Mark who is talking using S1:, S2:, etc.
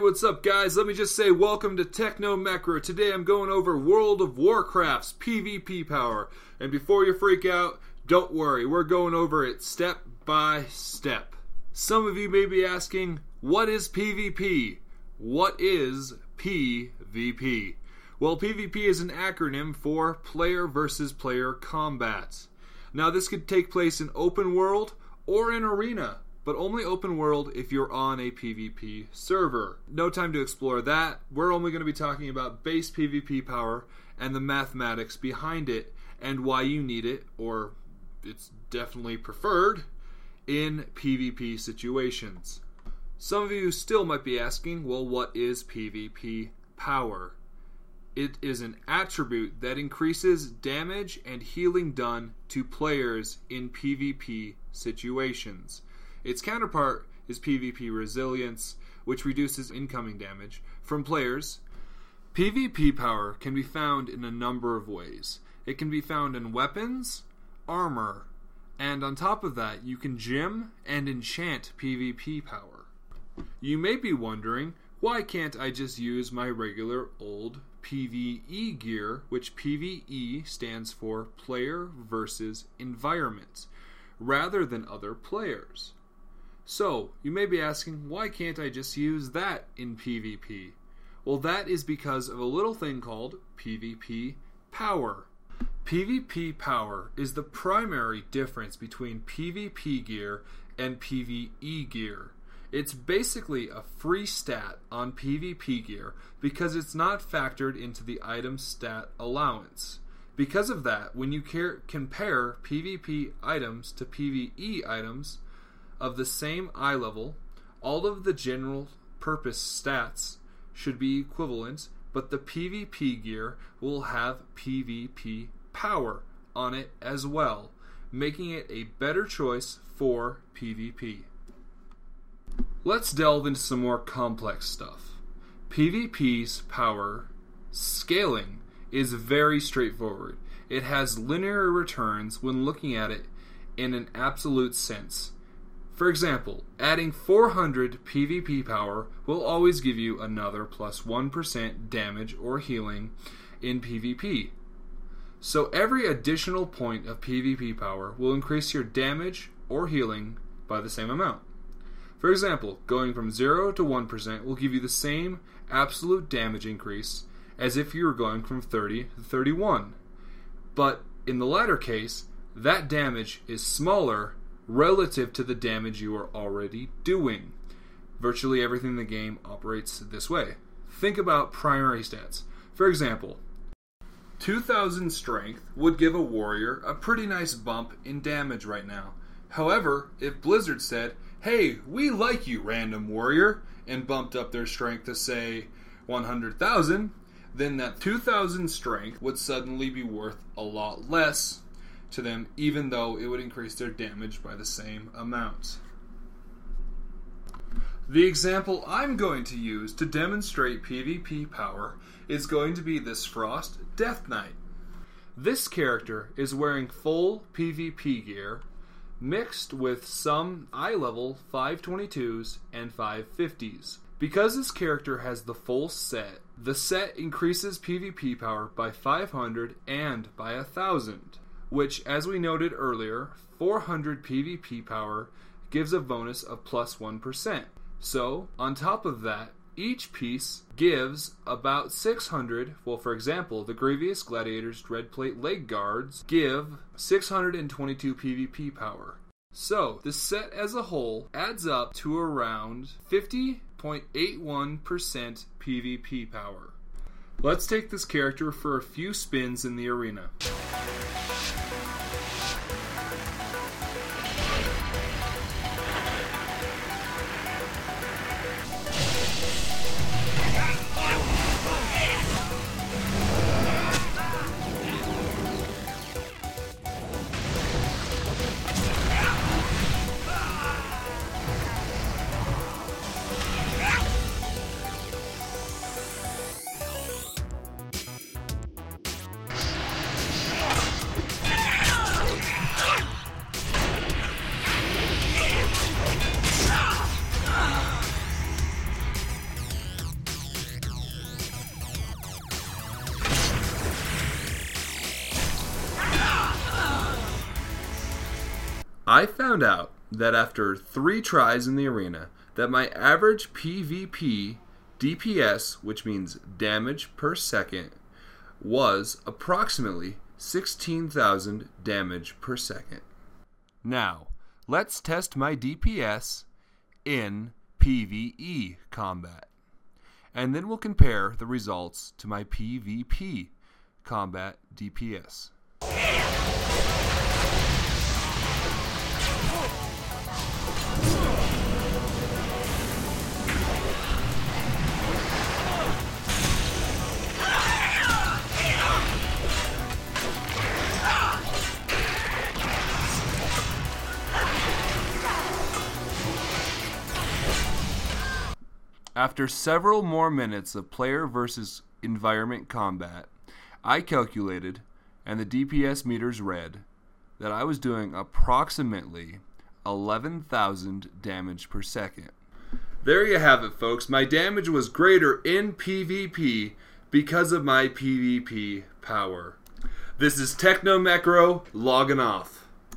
S1: what's up guys? Let me just say welcome to Techno Macro. Today I'm going over World of Warcraft's PvP power. And before you freak out, don't worry, we're going over it step by step. Some of you may be asking, what is PvP? What is PvP? Well, PvP is an acronym for Player versus Player Combat. Now this could take place in open world or in arena, but only open world if you're on a PvP server. No time to explore that. We're only going to be talking about base PvP power and the mathematics behind it and why you need it, or it's definitely preferred, in PvP situations. Some of you still might be asking, well, what is PvP power? It is an attribute that increases damage and healing done to players in PvP situations. Its counterpart is PvP resilience, which reduces incoming damage from players. PvP power can be found in a number of ways. It can be found in weapons, armor, and on top of that, you can gem and enchant PvP power. You may be wondering, why can't I just use my regular old PvE gear, which PvE stands for Player versus Environment, rather than other players? So, you may be asking, why can't I just use that in PvP? Well, that is because of a little thing called PvP power. PvP power is the primary difference between PvP gear and PvE gear. It's basically a free stat on PvP gear because it's not factored into the item stat allowance. Because of that, when you compare PvP items to PvE items of the same eye level, all of the general purpose stats should be equivalent, but the PvP gear will have PvP power on it as well, making it a better choice for PvP. Let's delve into some more complex stuff. PvP's power scaling is very straightforward. It has linear returns when looking at it in an absolute sense. For example, adding 400 PvP power will always give you another plus 1% damage or healing in PvP. So every additional point of PvP power will increase your damage or healing by the same amount. For example, going from 0 to 1% will give you the same absolute damage increase as if you were going from 30 to 31. But in the latter case, that damage is smaller relative to the damage you are already doing. Virtually everything in the game operates this way. Think about primary stats. For example, 2000 strength would give a warrior a pretty nice bump in damage right now. However, if Blizzard said, hey, we like you, random warrior, and bumped up their strength to, say, 100,000, then that 2,000 strength would suddenly be worth a lot less to them, even though it would increase their damage by the same amount. The example I'm going to use to demonstrate PvP power is going to be this Frost Death Knight. This character is wearing full PvP gear, mixed with some eye level 522s and 550s. Because this character has the full set, the set increases PvP power by 500 and by 1,000, which, as we noted earlier, 400 PvP power gives a bonus of plus 1%. So, on top of that, each piece gives about 600, well, for example, the Grievous Gladiator's Dreadplate Leg Guards give 622 PvP power. So, the set as a whole adds up to around 50.81% PvP power. Let's take this character for a few spins in the arena. I found out that after 3 tries in the arena, that my average PvP DPS, which means damage per second, was approximately 16,000 damage per second. Now, let's test my DPS in PvE combat, and then we'll compare the results to my PvP combat DPS. After several more minutes of player versus environment combat, I calculated, and the DPS meters read, that I was doing approximately 11,000 damage per second. There you have it, folks. My damage was greater in PvP because of my PvP power. This is Techno Macro logging off.